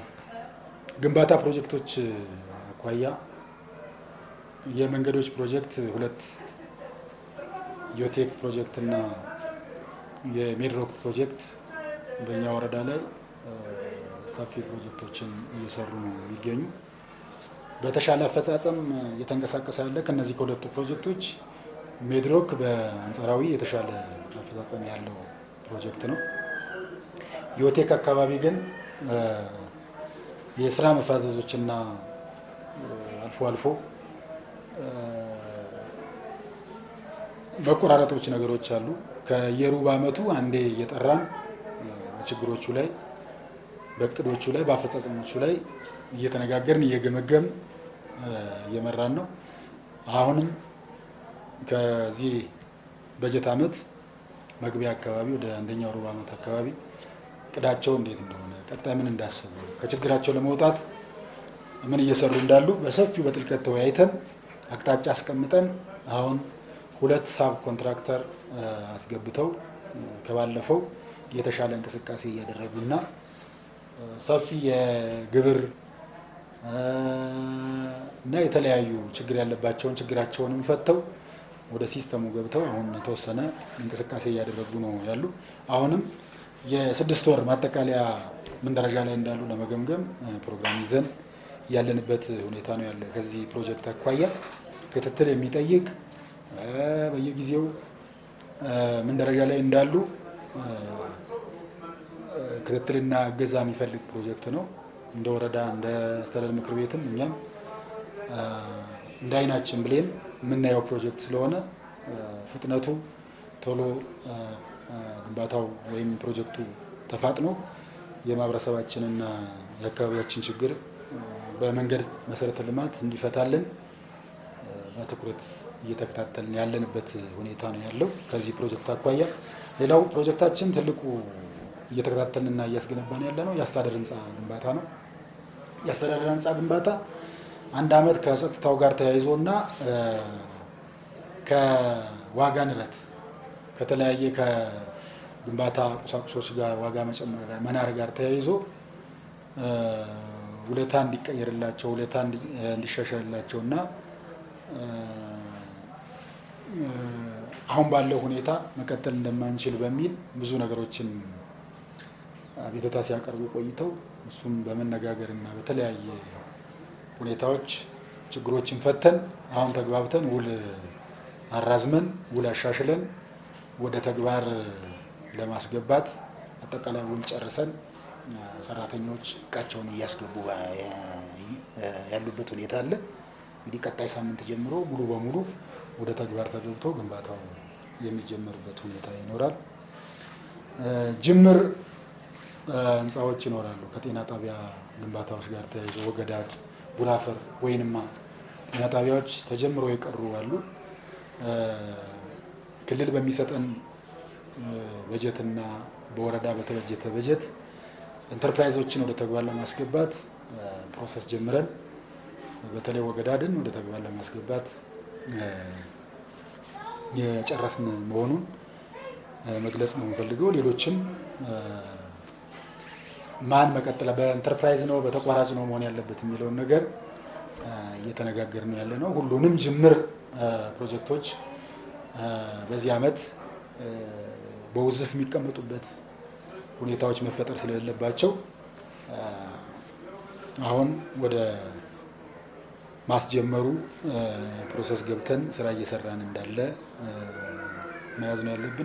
ከግንባታ ፕሮጀክቶች አኳያ የመንገዶች ፕሮጀክት ሁለት ዮቴክ ፕሮጀክት እና የሜድሮክ ፕሮጀክት በእኛ ወረዳ ላይ ሰፊ ፕሮጀክቶችን እየሰሩ ነው የሚገኙ። በተሻለ አፈጻጸም እየተንቀሳቀሰ ያለ ከነዚህ ከሁለቱ ፕሮጀክቶች ሜድሮክ በአንጻራዊ የተሻለ አፈጻጸም ያለው ፕሮጀክት ነው። ዮቴክ አካባቢ ግን የስራ መፋዘዞችና አልፎ አልፎ መቆራረጦች ነገሮች አሉ። ከየሩብ ዓመቱ አንዴ እየጠራን ችግሮቹ ላይ በእቅዶቹ ላይ በአፈጻጸሞቹ ላይ እየተነጋገርን እየገመገም እየመራን ነው። አሁንም ከዚህ በጀት ዓመት መግቢያ አካባቢ ወደ አንደኛው ሩብ ዓመት አካባቢ እቅዳቸው እንዴት እንደሆነ ቀጣይ ምን እንዳሰቡ ከችግራቸው ለመውጣት ምን እየሰሩ እንዳሉ በሰፊው በጥልቀት ተወያይተን አቅጣጫ አስቀምጠን አሁን ሁለት ሳብ ኮንትራክተር አስገብተው ከባለፈው የተሻለ እንቅስቃሴ እያደረጉና ሰፊ የግብር እና የተለያዩ ችግር ያለባቸውን ችግራቸውንም ፈተው ወደ ሲስተሙ ገብተው አሁን የተወሰነ እንቅስቃሴ እያደረጉ ነው ያሉ። አሁንም የስድስት ወር ማጠቃለያ ምን ደረጃ ላይ እንዳሉ ለመገምገም ፕሮግራም ይዘን ያለንበት ሁኔታ ነው ያለ። ከዚህ ፕሮጀክት አኳያ ክትትል የሚጠይቅ በየጊዜው ምን ደረጃ ላይ እንዳሉ ክትትልና እገዛ የሚፈልግ ፕሮጀክት ነው። እንደ ወረዳ እንደ አስተዳደር ምክር ቤትም እኛም እንደ አይናችን ብሌን የምናየው ፕሮጀክት ስለሆነ ፍጥነቱ ቶሎ ግንባታው ወይም ፕሮጀክቱ ተፋጥኖ የማህበረሰባችንና የአካባቢያችን ችግር በመንገድ መሰረተ ልማት እንዲፈታልን በትኩረት እየተከታተልን ያለንበት ሁኔታ ነው ያለው ከዚህ ፕሮጀክት አኳያ። ሌላው ፕሮጀክታችን ትልቁ እየተከታተልንና እያስገነባን ያለ ነው የአስተዳደር ህንፃ ግንባታ ነው። የአስተዳደር ህንፃ ግንባታ አንድ አመት ከጸጥታው ጋር ተያይዞና ከዋጋ ንረት ከተለያየ ከግንባታ ቁሳቁሶች ጋር ዋጋ መጨመር ጋር መናር ጋር ተያይዞ ውለታ እንዲቀየርላቸው ውለታ እንዲሻሻልላቸው እና አሁን ባለው ሁኔታ መቀጠል እንደማንችል በሚል ብዙ ነገሮችን አቤቱታ ሲያቀርቡ ቆይተው እሱም በመነጋገር እና በተለያየ ሁኔታዎች ችግሮችን ፈተን አሁን ተግባብተን ውል አራዝመን ውል አሻሽለን ወደ ተግባር ለማስገባት አጠቃላይ ውል ጨርሰን ሰራተኞች እቃቸውን እያስገቡ ያሉበት ሁኔታ አለ። እንግዲህ ቀጣይ ሳምንት ጀምሮ ሙሉ በሙሉ ወደ ተግባር ተገብቶ ግንባታው የሚጀመርበት ሁኔታ ይኖራል። ጅምር ህንፃዎች ይኖራሉ። ከጤና ጣቢያ ግንባታዎች ጋር ተያይዞ ወገዳድ፣ ጉራፈር፣ ወይንማ ጤና ጣቢያዎች ተጀምሮ የቀሩ አሉ። ክልል በሚሰጠን በጀትና በወረዳ በተበጀተ በጀት ኢንተርፕራይዞችን ወደ ተግባር ለማስገባት ፕሮሰስ ጀምረን በተለይ ወገዳድን ወደ ተግባር ለማስገባት የጨረስን መሆኑን መግለጽ ነው የምፈልገው። ሌሎችም ማን መቀጠል በኢንተርፕራይዝ ነው በተቋራጭ ነው መሆን ያለበት የሚለውን ነገር እየተነጋገርን ያለ ነው። ሁሉንም ጅምር ፕሮጀክቶች በዚህ አመት በውዝፍ የሚቀመጡበት ሁኔታዎች መፈጠር ስለሌለባቸው አሁን ወደ ማስጀመሩ ፕሮሰስ ገብተን ስራ እየሰራን እንዳለ መያዝ ነው ያለብን።